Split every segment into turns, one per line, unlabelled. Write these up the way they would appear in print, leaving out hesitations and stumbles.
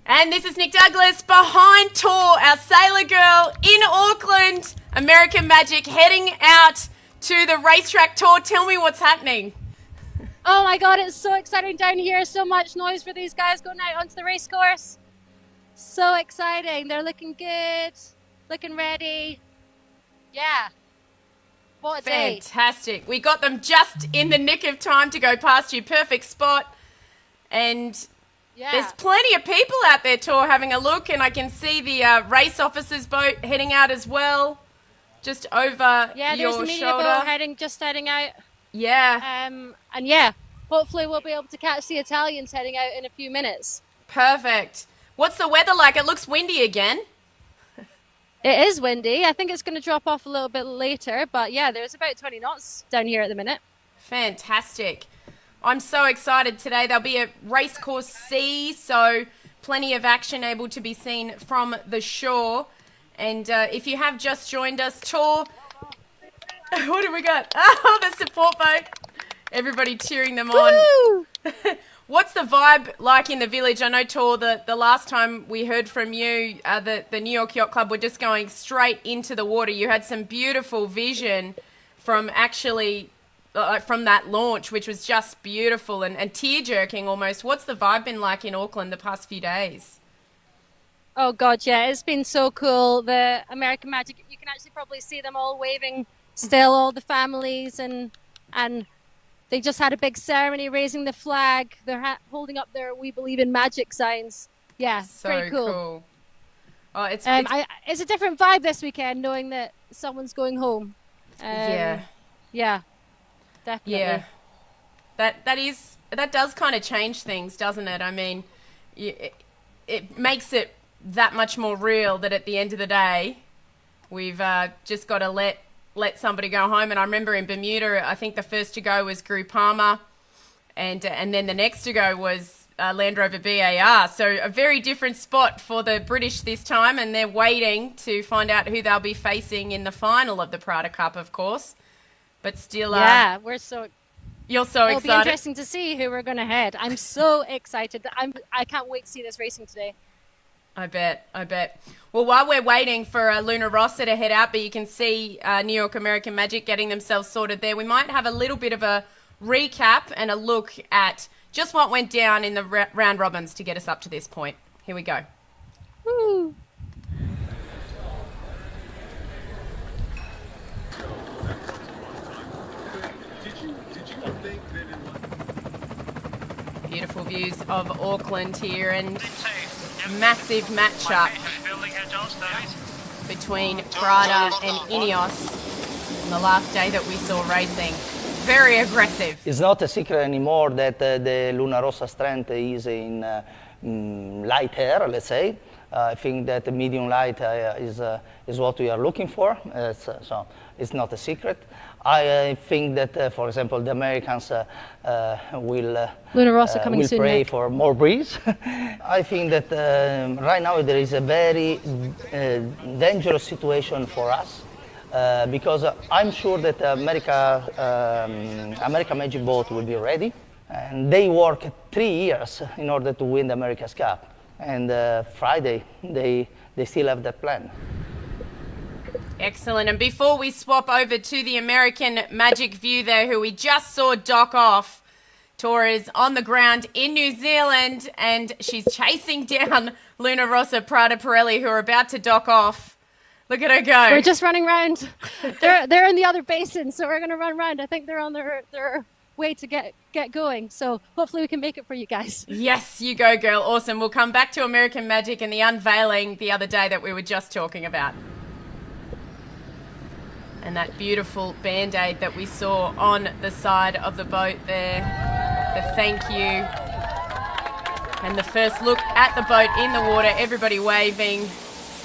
And this is Nick Douglas behind Tor, our sailor girl in Auckland. American Magic heading out to the racetrack. Tor, tell me what's happening.
Oh my God, it's so exciting down here. So much noise for these guys going out onto the race course. So exciting. They're looking good, looking ready. Yeah. What a day.
Fantastic. We got them just in the nick of time to go past you. Perfect spot. And there's plenty of people out there, Tor, having a look. And I can see the race officer's boat heading out as well. Just over your shoulder.
Yeah, there's the media boat just heading out.
Yeah.
And yeah, hopefully we'll be able to catch the Italians heading out in a few minutes.
Perfect. What's the weather like? It looks windy again.
It is windy. I think it's going to drop off a little bit later. But yeah, there's about 20 knots down here at the minute.
Fantastic. I'm so excited today. There'll be a race course C, so plenty of action able to be seen from the shore. And if you have just joined us, Tor, what have we got? Oh, the support boat. Everybody cheering them on. What's the vibe like in the village? I know, Tor, the last time we heard from you, the New York Yacht Club were just going straight into the water. You had some beautiful vision from actually from that launch, which was just beautiful and tear-jerking almost. What's the vibe been like in Auckland the past few days?
Oh, God, yeah. It's been so cool. The American Magic, you can actually probably see them all waving still, all the families, and they just had a big ceremony raising the flag. They're holding up their "We Believe in Magic" signs. Yeah,
so
very cool.
Oh, it's
a different vibe this weekend, knowing that someone's going home. Yeah, definitely.
Yeah, that does kind of change things, doesn't it? I mean, it makes it that much more real that at the end of the day, we've just got to let somebody go home. And I remember in Bermuda, I think the first to go was Groupama, and then the next to go was Land Rover BAR. So a very different spot for the British this time, and they're waiting to find out who they'll be facing in the final of the Prada Cup, of course. But still,
yeah,
you're so
It'll
excited.
Be interesting to see who we're going to head. I'm so excited. I can't wait to see this racing today.
I bet. Well, while we're waiting for Luna Rossa to head out, but you can see New York American Magic getting themselves sorted there, we might have a little bit of a recap and a look at just what went down in the round robins to get us up to this point. Here we go.
Woo!
Beautiful views of Auckland here, and massive matchup between Prada and Ineos on the last day that we saw racing. Very aggressive.
It's not a secret anymore that the Luna Rossa strength is in light air, let's say. I think that the medium light is what we are looking for, so it's not a secret. I think that, for example, the Americans will pray for more breeze. I think that right now there is a very dangerous situation for us because I'm sure that American Magic boat will be ready, and they work 3 years in order to win the America's Cup. And Friday, they still have that plan.
Excellent. And before we swap over to the American Magic view there, who we just saw dock off, Tor is on the ground in New Zealand, and she's chasing down Luna Rossa, Prada, Pirelli, who are about to dock off. Look at her go.
We're just running around. They're in the other basin, so we're going to run around. I think they're on their way to get going, so hopefully we can make it for you guys.
Yes, you go, girl. Awesome. We'll come back to American Magic and the unveiling the other day that we were just talking about. And that beautiful band-aid that we saw on the side of the boat there. The thank you. And the first look at the boat in the water, everybody waving.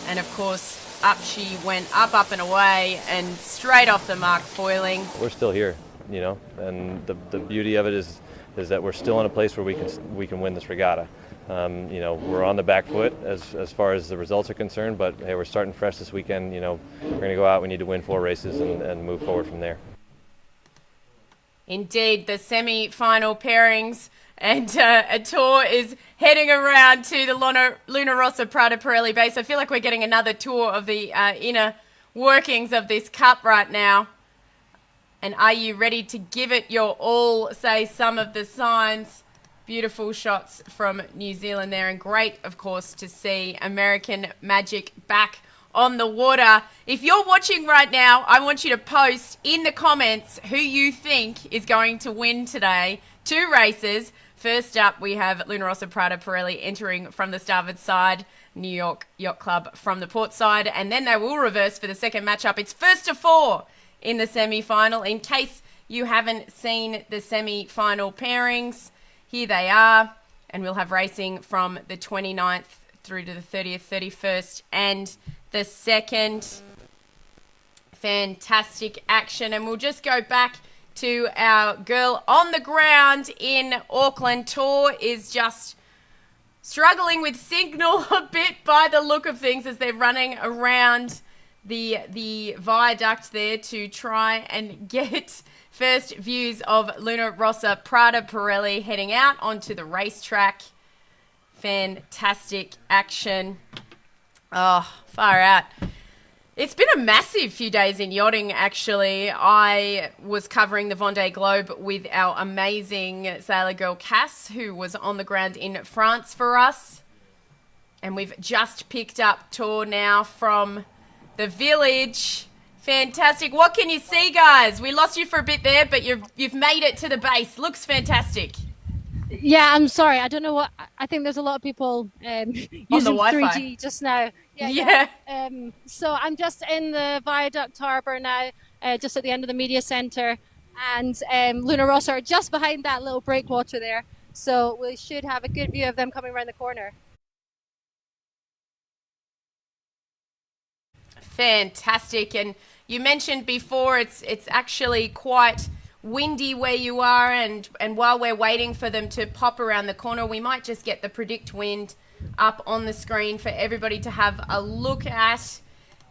And of course, up she went, up and away, and straight off the mark foiling.
We're still here, you know, and the beauty of it is that we're still in a place where we can win this regatta. You know, we're on the back foot as far as the results are concerned, but hey, we're starting fresh this weekend. You know, we're going to go out. We need to win 4 races and move forward from there.
Indeed, the semi-final pairings And a tour is heading around to the Luna Rossa Prada Pirelli base. I feel like we're getting another tour of the inner workings of this cup right now. And are you ready to give it your all? Say some of the signs. Beautiful shots from New Zealand there. And great, of course, to see American Magic back on the water. If you're watching right now, I want you to post in the comments who you think is going to win today. 2 races. First up, we have Luna Rossa Prada Pirelli entering from the starboard side, New York Yacht Club from the port side, and then they will reverse for the second matchup. It's first to 4 in the semi-final. In case you haven't seen the semi-final pairings, here they are, and we'll have racing from the 29th through to the 30th, 31st, and the 2nd. Fantastic action, and we'll just go back to our girl on the ground in Auckland. Tor is just struggling with signal a bit by the look of things as they're running around the viaduct there to try and get first views of Luna Rossa Prada Pirelli heading out onto the racetrack. Fantastic action. Oh, far out. It's been a massive few days in yachting, actually. I was covering the Vendée Globe with our amazing sailor girl, Cass, who was on the ground in France for us. And we've just picked up tour now from the village. Fantastic. What can you see, guys? We lost you for a bit there, but you've made it to the base. Looks fantastic.
Yeah, I'm sorry. I don't know what. I think there's a lot of people using 3G just now.
Yeah.
So I'm just in the Viaduct Harbour now, just at the end of the media centre, and Luna Rossa are just behind that little breakwater there. So we should have a good view of them coming around the corner.
Fantastic. And you mentioned before it's actually quite windy where you are, and while we're waiting for them to pop around the corner, we might just get the predict wind up on the screen for everybody to have a look at.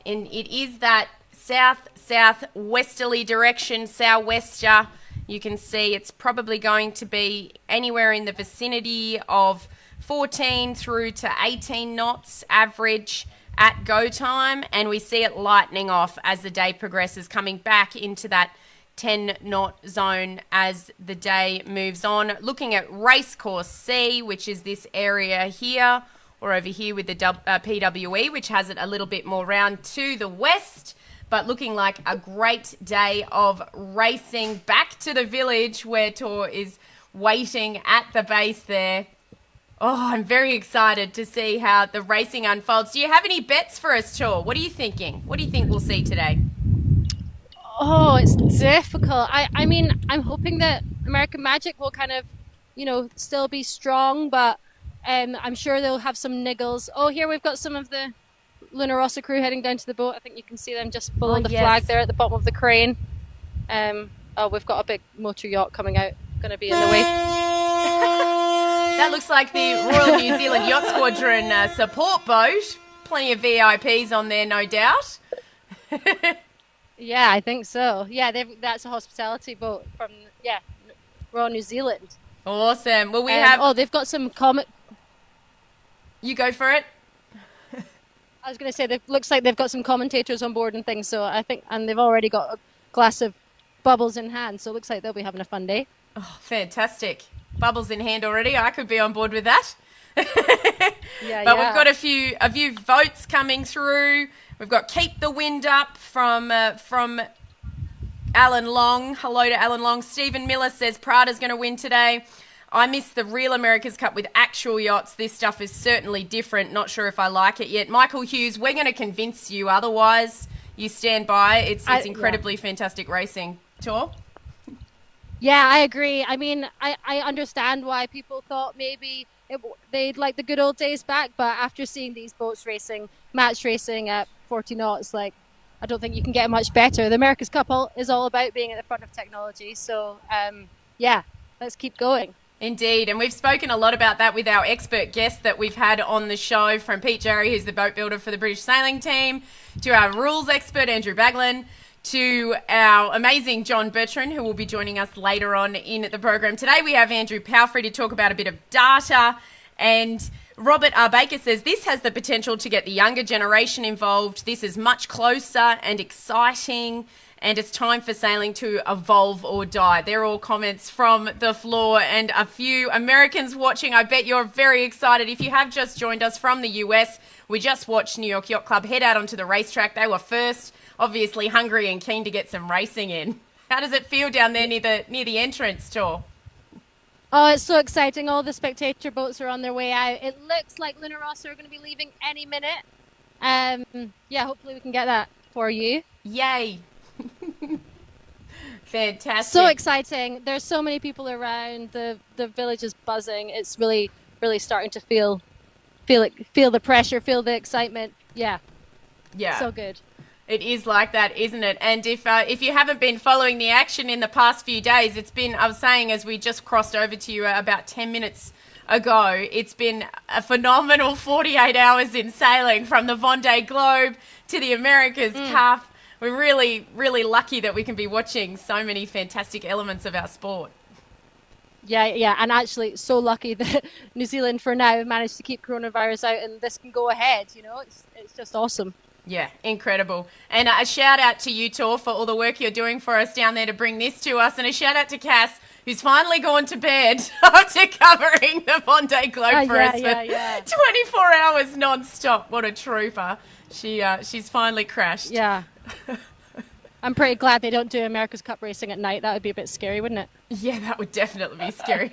And it is that south-southwesterly direction, southwester. You can see it's probably going to be anywhere in the vicinity of 14 through to 18 knots average at go time, and we see it lightening off as the day progresses, coming back into that 10-knot zone as the day moves on. Looking at Racecourse C, which is this area here, or over here with the PWE, which has it a little bit more round to the west, but looking like a great day of racing back to the village where Tor is waiting at the base there. Oh, I'm very excited to see how the racing unfolds. Do you have any bets for us, Tor? What are you thinking? What do you think we'll see today?
Oh, it's difficult. I mean, I'm hoping that American Magic will kind of, still be strong, but I'm sure they'll have some niggles. Oh, here we've got some of the Luna Rossa crew heading down to the boat. I think you can see them just below the flag there at the bottom of the crane. We've got a big motor yacht coming out, going to be in the way.
That looks like the Royal New Zealand Yacht Squadron support boat. Plenty of VIPs on there, no doubt.
Yeah, I think so. Yeah, that's a hospitality boat from Royal New Zealand.
Awesome. Well, we have.
Oh, they've got some
You go for it.
I was going to say, it looks like they've got some commentators on board and things. So I think, and they've already got a glass of bubbles in hand. So it looks like they'll be having a fun day.
Oh, fantastic! Bubbles in hand already. I could be on board with that. But we've got a few votes coming through. We've got Keep the Wind Up from Alan Long. Hello to Alan Long. Stephen Miller says Prada's going to win today. I miss the real America's Cup with actual yachts. This stuff is certainly different. Not sure if I like it yet. Michael Hughes, we're going to convince you otherwise. You stand by. It's incredibly fantastic racing. Tor?
Yeah, I agree. I mean, I understand why people thought maybe they'd like the good old days back, but after seeing these boats racing, match racing at 40 knots, I don't think you can get much better. The America's Cup is all about being at the front of technology. So, let's keep going.
Indeed, and we've spoken a lot about that with our expert guests that we've had on the show, from Pete Jarry, who's the boat builder for the British sailing team, to our rules expert, Andrew Baglin, to our amazing John Bertrand, who will be joining us later on in the program. Today we have Andrew Palfrey to talk about a bit of data, and Robert R. Baker says this has the potential to get the younger generation involved. This is much closer and exciting, and it's time for sailing to evolve or die. They're all comments from the floor, and a few Americans watching. I bet you're very excited. If you have just joined us from the US, we just watched New York Yacht Club head out onto the racetrack. They were first, obviously hungry and keen to get some racing in. How does it feel down there near the entrance, Tor?
Oh, it's so exciting. All the spectator boats are on their way out. It looks like Luna Rossa are going to be leaving any minute. Yeah, hopefully we can get that for you.
Yay. Fantastic.
So exciting. There's so many people around. The village is buzzing. It's really, really starting to feel the pressure, feel the excitement. Yeah. So good.
It is like that, isn't it? And if you haven't been following the action in the past few days, it's been, I was saying as we just crossed over to you about 10 minutes ago, it's been a phenomenal 48 hours in sailing, from the Vendée Globe to the America's Cup. We're really, really lucky that we can be watching so many fantastic elements of our sport.
Yeah, and actually so lucky that New Zealand for now managed to keep coronavirus out, and this can go ahead, it's just awesome.
Yeah, incredible. And a shout out to you, Tor, for all the work you're doing for us down there to bring this to us. And a shout out to Cass, who's finally gone to bed after covering the Vendée Globe for us for 24 hours non-stop. What a trooper. She's finally crashed.
Yeah. I'm pretty glad they don't do America's Cup racing at night. That would be a bit scary, wouldn't it?
Yeah, that would definitely be scary.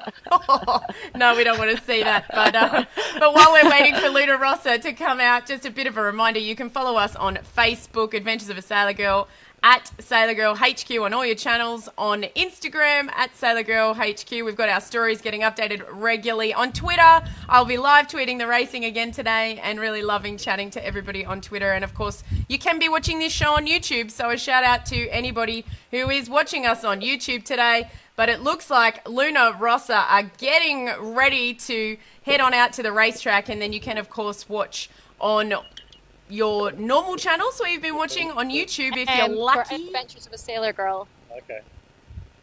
No, we don't want to see that. But while we're waiting for Luna Rossa to come out, just a bit of a reminder, you can follow us on Facebook, Adventures of a Sailor Girl, at Sailor Girl HQ on all your channels, on Instagram at Sailor Girl HQ. We've got our stories getting updated regularly on Twitter. I'll be live tweeting the racing again today, and really loving chatting to everybody on Twitter. And of course, you can be watching this show on YouTube, so a shout out to anybody who is watching us on YouTube today. But it looks like Luna Rossa are getting ready to head on out to the racetrack, and then you can of course watch on your normal channels, so you've been watching on YouTube if you're lucky.
For Adventures of a Sailor Girl.
Okay.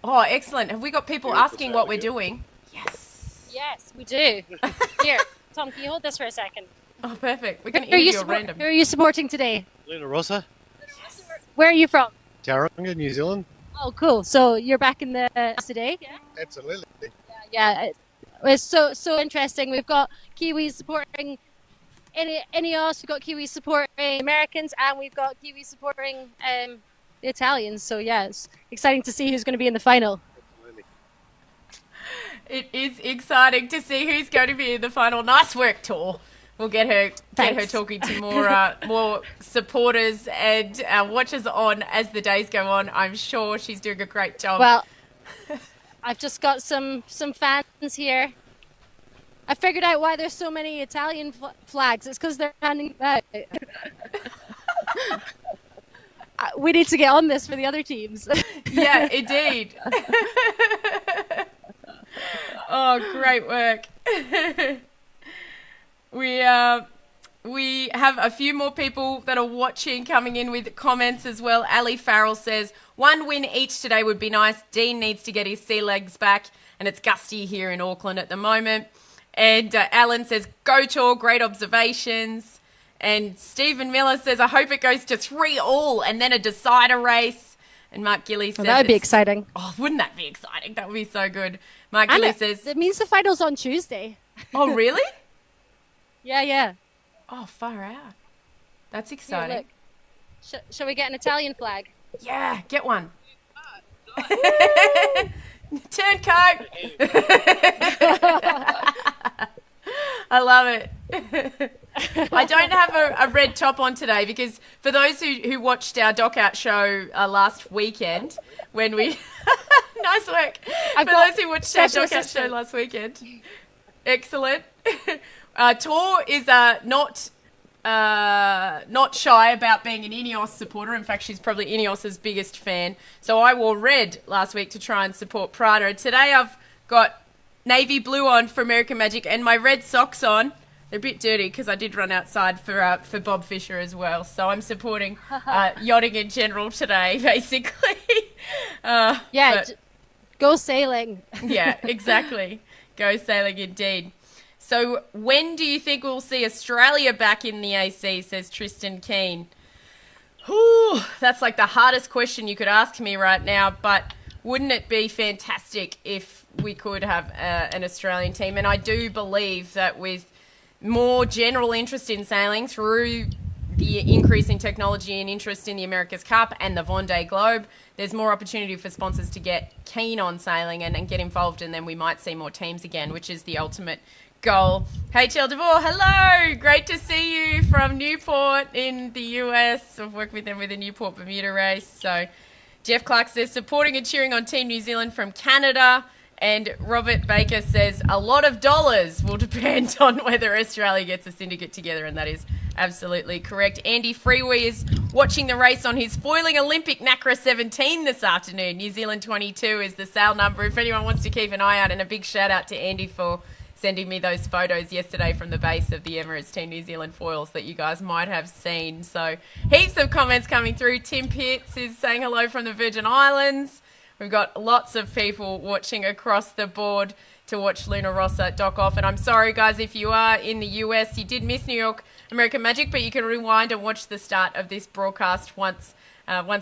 Oh, excellent. Have we got people asking what we're doing?
Yes, we do. Here, Tom, can you hold this for a second?
Oh, perfect. We can interview a random.
Who are you supporting today?
Luna Rossa,
Where are you from?
Tauranga, New Zealand.
Oh, cool. So you're back in the today? Yeah.
Absolutely.
Yeah. It's so interesting. We've got Kiwis supporting Ineos, we've got Kiwis supporting Americans, and we've got Kiwis supporting the Italians. So yeah, it's exciting to see who's going to be in the final.
Absolutely.
It is exciting to see who's going to be in the final. Nice work, Tor. We'll get her talking to more supporters and watchers on as the days go on. I'm sure she's doing a great job.
Well, I've just got some fans here. I figured out why there's so many Italian flags. It's because they're handing them out. We need to get on this for the other teams.
Yeah, indeed. Oh, great work. We have a few more people that are watching coming in with comments as well. Ali Farrell says, 1 win each today would be nice. Dean needs to get his sea legs back, and it's gusty here in Auckland at the moment. And Alan says, go Tor, great observations. And Stephen Miller says, I hope it goes to 3-all and then a decider race. And Mark Gilly says...
that would be exciting.
Oh, wouldn't that be exciting? That would be so good. Mark Gilly says...
It means the final's on Tuesday.
Oh, really?
Yeah.
Oh, far out. That's exciting.
Here, look. Shall we get an Italian flag?
Yeah, get one. Turncoat. I love it. I don't have a red top on today because for those who watched our Dockout show last weekend, when we... Nice work. For those who watched our Dockout show last weekend. Excellent. Tor is not shy about being an Ineos supporter. In fact, she's probably Ineos's biggest fan. So I wore red last week to try and support Prada. Today I've got navy blue on for American Magic and my red socks on. They're a bit dirty because I did run outside for Bob Fisher as well. So I'm supporting yachting in general today, basically.
Go sailing.
Yeah, exactly. Go sailing indeed. So when do you think we'll see Australia back in the AC, says Tristan Keane? Whew, that's like the hardest question you could ask me right now, but wouldn't it be fantastic if we could have an Australian team? And I do believe that with more general interest in sailing through the increase in technology and interest in the America's Cup and the Vendée Globe, there's more opportunity for sponsors to get keen on sailing and get involved, and then we might see more teams again, which is the ultimate goal. HL DeVore, hello! Great to see you from Newport in the US. I've worked with them with the Newport Bermuda race. So Jeff Clark says, supporting and cheering on Team New Zealand from Canada. And Robert Baker says, a lot of dollars will depend on whether Australia gets a syndicate together, and that is absolutely correct. Andy Freeway is watching the race on his foiling Olympic NACRA 17 this afternoon. New Zealand 22 is the sail number if anyone wants to keep an eye out, and a big shout out to Andy for sending me those photos yesterday from the base of the Emirates Team New Zealand foils that you guys might have seen. So heaps of comments coming through. Tim Pitts is saying hello from the Virgin Islands. We've got lots of people watching across the board to watch Luna Rossa dock off. And I'm sorry, guys, if you are in the US, you did miss New York American Magic, but you can rewind and watch the start of this broadcast once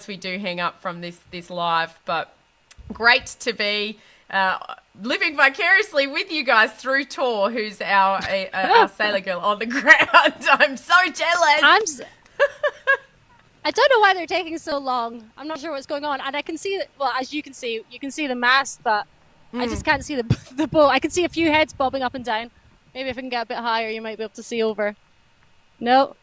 we do hang up from this live. But great to be living vicariously with you guys through Tor, who's our sailor girl on the ground. I'm so jealous.
I don't know why they're taking so long. I'm not sure what's going on. And I can see, as you can see the mast, but I just can't see the boat. I can see a few heads bobbing up and down. Maybe if I can get a bit higher, you might be able to see over. No.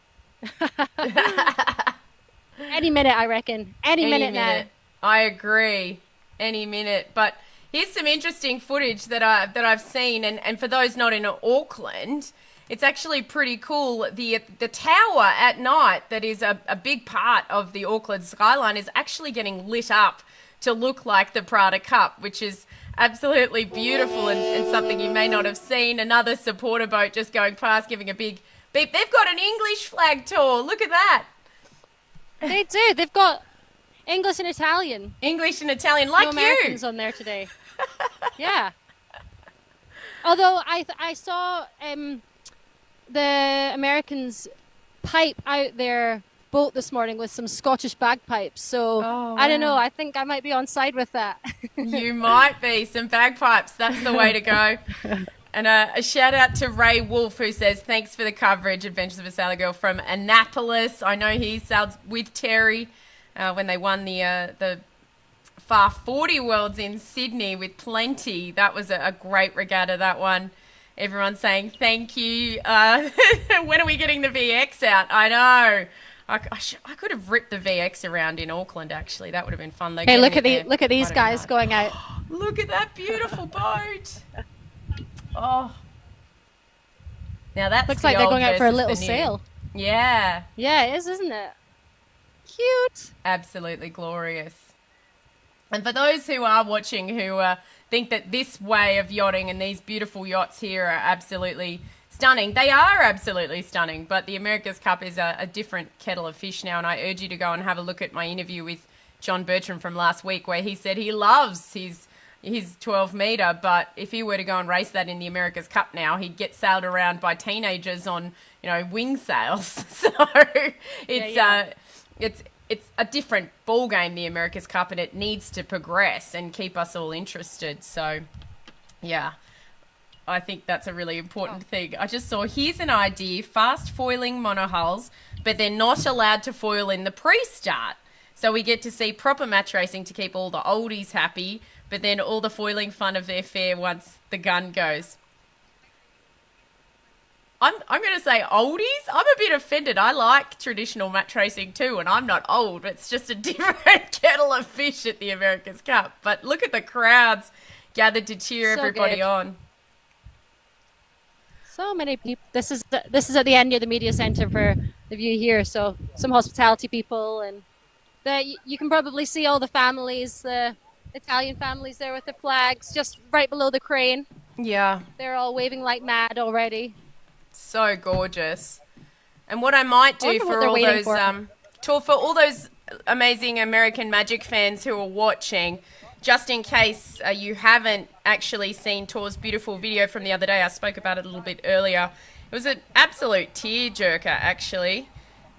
Any minute, I reckon. Any minute now.
I agree. Any minute. But here's some interesting footage that I've seen. And for those not in Auckland, it's actually pretty cool. The tower at night that is a big part of the Auckland skyline is actually getting lit up to look like the Prada Cup, which is absolutely beautiful and something you may not have seen. Another supporter boat just going past, giving a big beep. They've got an English flag tour. Look at that.
They do. They've got English and Italian.
English and Italian, like
no Americans on there today. Yeah. Although I saw the Americans pipe out their boat this morning with some Scottish bagpipes. So I don't know. I think I might be on side with that.
You might be. Some bagpipes. That's the way to go. And a shout out to Ray Wolf, who says, thanks for the coverage, Adventures of a Sailor Girl from Annapolis. I know he sailed with Terry when they won the Far 40 Worlds in Sydney with Plenty. That was a great regatta, that one. Everyone's saying thank you. When are we getting the VX out? I know. I could have ripped the VX around in Auckland, actually. That would have been fun.
Hey, look at these guys going out.
Look at that beautiful boat. Oh. Now that's
looks like they're going out for a little sail.
Yeah.
Yeah, it is, isn't it? Cute.
Absolutely glorious. And for those who are watching who think that this way of yachting and these beautiful yachts here are absolutely stunning, they are absolutely stunning, but the America's Cup is a different kettle of fish now, and I urge you to go and have a look at my interview with John Bertram from last week, where he said he loves his 12 metre, but if he were to go and race that in the America's Cup now, he'd get sailed around by teenagers on, wing sails. So it's a different ball game, the America's Cup, and it needs to progress and keep us all interested. So, yeah, I think that's a really important thing. I just saw, here's an idea, fast foiling monohulls, but they're not allowed to foil in the pre-start. So we get to see proper match racing to keep all the oldies happy, but then all the foiling fun of their fair once the gun goes. I'm going to say oldies. I'm a bit offended. I like traditional match racing too, and I'm not old. It's just a different kettle of fish at the America's Cup. But look at the crowds gathered to cheer everybody on.
So many people. This is at the end of the media centre for the view here. So some hospitality people, and you can probably see all the families, the Italian families there with the flags just right below the crane.
Yeah.
They're all waving like mad already.
So gorgeous. And what I might do
wonder what
for
they're
all
waiting
those
for.
for all those amazing American Magic fans who are watching, just in case you haven't actually seen Tor's beautiful video from the other day, I spoke about it a little bit earlier. It was an absolute tearjerker, actually,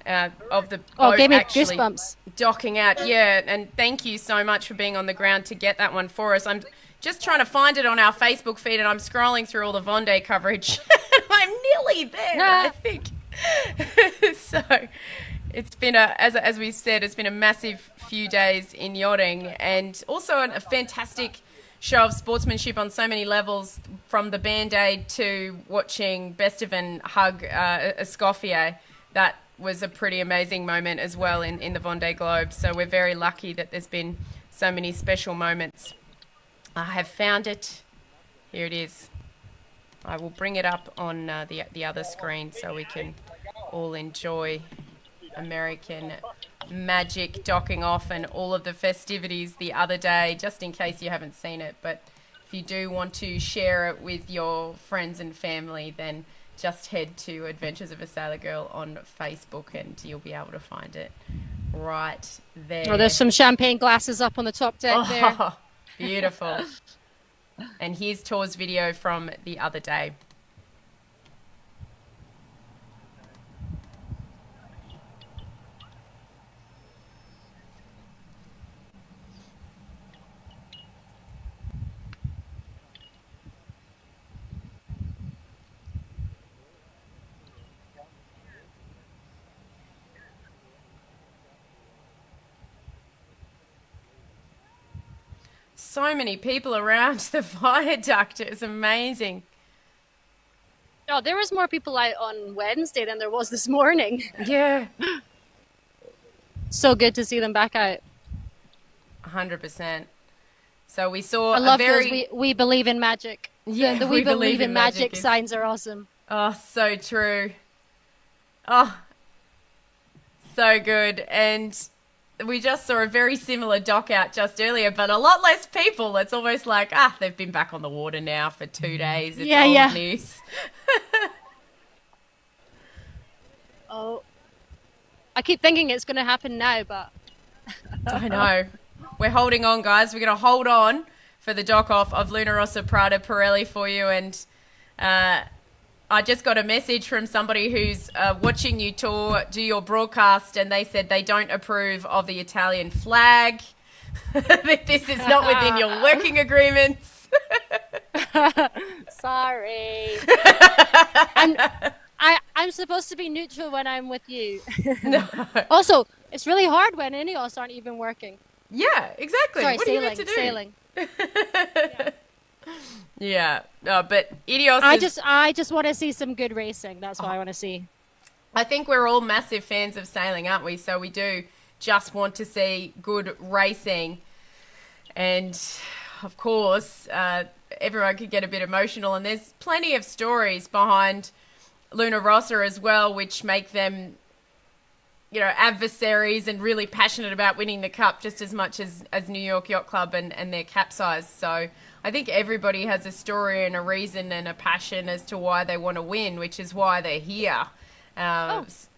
of the boat
gave me
actually
goosebumps.
docking out. Yeah, and thank you so much for being on the ground to get that one for us. I'm just trying to find it on our Facebook feed, and I'm scrolling through all the Vendée coverage. I'm nearly there, I think. So it's been as we said, it's been a massive few days in yachting, and also a fantastic show of sportsmanship on so many levels, from the Band-Aid to watching Besteven hug Escoffier. That was a pretty amazing moment as well in the Vendée Globe. So we're very lucky that there's been so many special moments. I have found it. Here it is. I will bring it up on the other screen so we can all enjoy American Magic docking off and all of the festivities the other day, just in case you haven't seen it. But if you do want to share it with your friends and family, then just head to Adventures of a Sailor Girl on Facebook and you'll be able to find it right there.
Oh, there's some champagne glasses up on the top deck there.
Beautiful. And here's Tor's video from the other day. So many people around the viaduct. It's amazing.
Oh, there was more people out on Wednesday than there was this morning.
Yeah.
So good to see them back out.
100%. So we saw
I love
a very...
those we believe in magic.
Yeah,
the we believe in magic signs are awesome.
Oh, so true. Oh, so good. And we just saw a very similar dock out just earlier, but a lot less people. It's almost like, they've been back on the water now for 2 days. It's old news.
Oh, I keep thinking it's going to happen now, but...
I know. We're holding on, guys. We're going to hold on for the dock off of Luna Rossa Prada Pirelli for you. And I just got a message from somebody who's watching you tour, do your broadcast, and they said they don't approve of the Italian flag. That this is not within your working agreements.
Sorry. I'm supposed to be neutral when I'm with you.
No.
Also, it's really hard when any of us aren't even working.
Yeah, exactly.
Sorry,
what
sailing,
are you meant to do?
sailing.
Yeah. No, but Ineos
I just want to see some good racing. That's what I want to see.
I think we're all massive fans of sailing, aren't we? So we do just want to see good racing. And, of course, everyone could get a bit emotional. And there's plenty of stories behind Luna Rossa as well, which make them, adversaries and really passionate about winning the cup just as much as New York Yacht Club and their capsize. So I think everybody has a story and a reason and a passion as to why they want to win, which is why they're here.
That's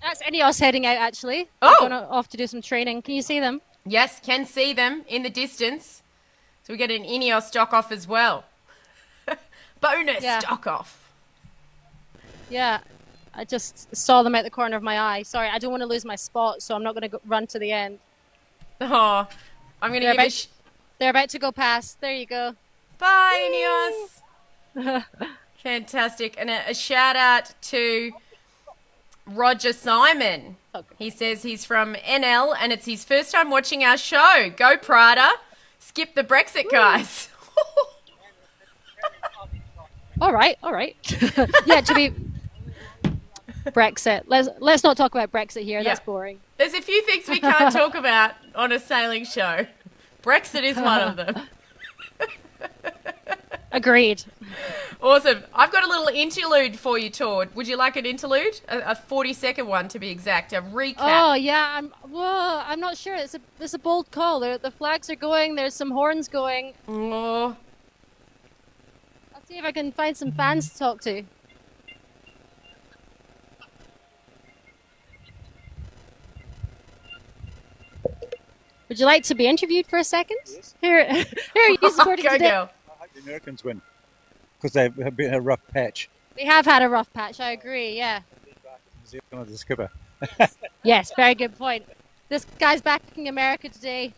Ineos heading out, actually.
Oh!
They're going off to do some training. Can you see them?
Yes, can see them in the distance. So we get an Ineos stock off as well. Bonus stock off.
Yeah. I just saw them out the corner of my eye. Sorry, I don't want to lose my spot, so I'm not going to run to the end.
Oh, I'm going to give
They're about to go past. There you go.
Bye, Ineos. Fantastic. And a shout out to Roger Simon.
Okay.
He says he's from NL and it's his first time watching our show. Go Prada. Skip the Brexit, guys.
All right. Yeah, to be Brexit. Let's not talk about Brexit here.
Yeah.
That's boring.
There's a few things we can't talk about on a sailing show. Brexit is one of them.
Agreed.
Awesome. I've got a little interlude for you, Tord. Would you like an interlude? A 40-second one, to be exact. A recap.
Oh, yeah. I'm not sure. It's a bold call. The flags are going. There's some horns going.
Oh.
I'll see if I can find some fans to talk to. Would you like to be interviewed for a second? Yes. Here you supported
Go
today.
girl.
I hope the Americans win because they've been a rough patch.
We have had a rough patch, I agree, yeah.
New Zealand is the skipper.
Yes, very good point. This guy's backing America today.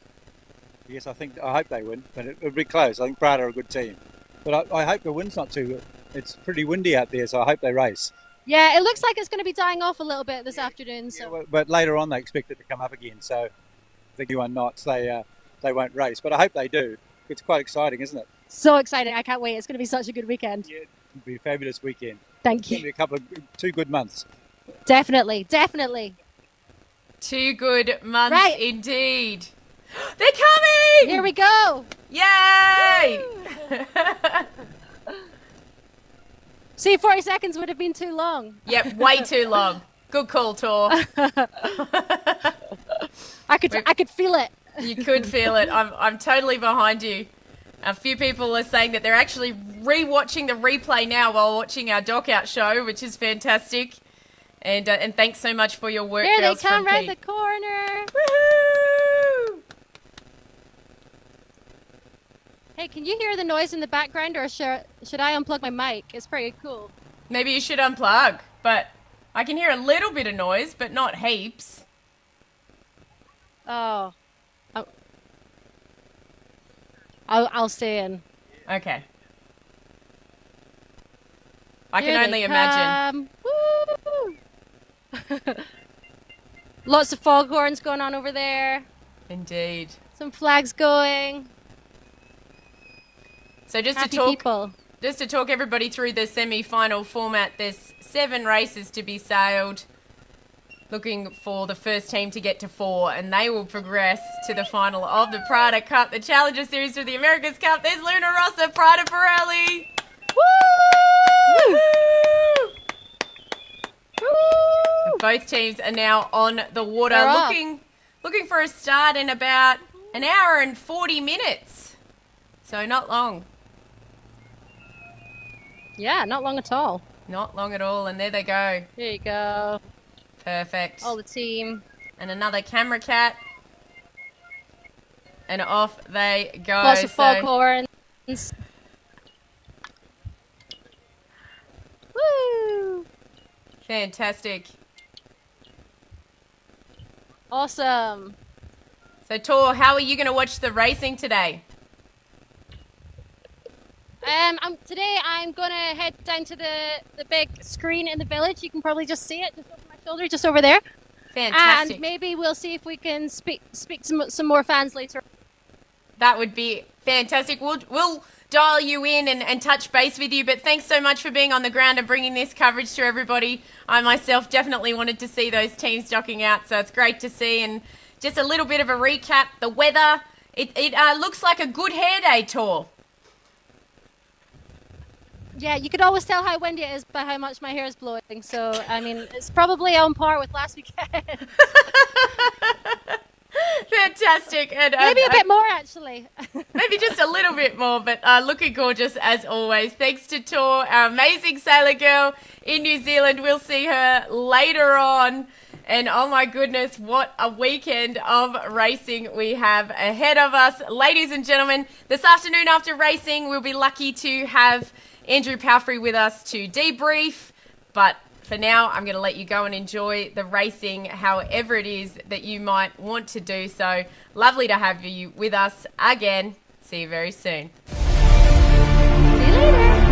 Yes, I hope they win, but it'll be close. I think Prada are a good team. But I hope the wind's not too. It's pretty windy out there, so I hope they race.
Yeah, it looks like it's going to be dying off a little bit this afternoon. So.
Yeah, but later on, they expect it to come up again. So the 1 knots, they won't race. But I hope they do. It's quite exciting, isn't it?
So exciting. I can't wait. It's going to be such a good weekend.
Yeah, it'll be a fabulous weekend.
Thank you.
It's going to be 2 good months.
Definitely, definitely.
2 good months
Right.
indeed. They're coming!
Here we go.
Yay!
See, 40 seconds would have been too long.
Yep, way too long. Good call, Tor.
I could feel it.
You could feel it. I'm totally behind you. A few people are saying that they're actually re-watching the replay now while watching our Dockout show, which is fantastic. And thanks so much for your work,
Here they
girls,
come
from
round
Pete.
the corner.
Woohoo!
Hey, can you hear the noise in the background, or should I unplug my mic? It's pretty cool.
Maybe you should unplug, but I can hear a little bit of noise, but not heaps.
Oh. I'll stay in.
Okay. I
Here
can
they
only imagine.
Woo! Lots of foghorns going on over there.
Indeed.
Some flags going.
So just
Happy
to talk
people.
Just to talk everybody through the semi-final format, there's 7 races to be sailed. Looking for the first team to get to 4, and they will progress to the final of the Prada Cup, the Challenger Series for the America's Cup. There's Luna Rossa, Prada Pirelli.
Woo!
Woo!
Woo!
Both teams are now on the water,
They're off.
looking for a start in about an hour and 40 minutes. So not long.
Yeah, not long at all.
Not long at all, and there they go.
Here you go.
Perfect.
All the team.
And another camera cat. And off they go.
Lots of foghorns. Woo!
Fantastic.
Awesome.
So, Tor, how are you going to watch the racing today?
Today I'm gonna head down to the big screen in the village. You can probably just see it just over my shoulder, just over there.
Fantastic.
And maybe we'll see if we can speak to some more fans later.
That would be fantastic. We'll dial you in and touch base with you, but thanks so much for being on the ground and bringing this coverage to everybody. I myself definitely wanted to see those teams docking out, so it's great to see. And just a little bit of a recap, the weather, it looks like a good hair day, Tor.
Yeah, you could always tell how windy it is by how much my hair is blowing. So, I mean, it's probably on par with last weekend.
Fantastic. And,
Maybe a bit more, actually.
Maybe just a little bit more, but looking gorgeous as always. Thanks to Tor, our amazing sailor girl in New Zealand. We'll see her later on. And oh my goodness, what a weekend of racing we have ahead of us. Ladies and gentlemen, this afternoon after racing, we'll be lucky to have Andrew Palfrey with us to debrief. But for now, I'm going to let you go and enjoy the racing however it is that you might want to do so. Lovely to have you with us again. See you very soon.
See you later.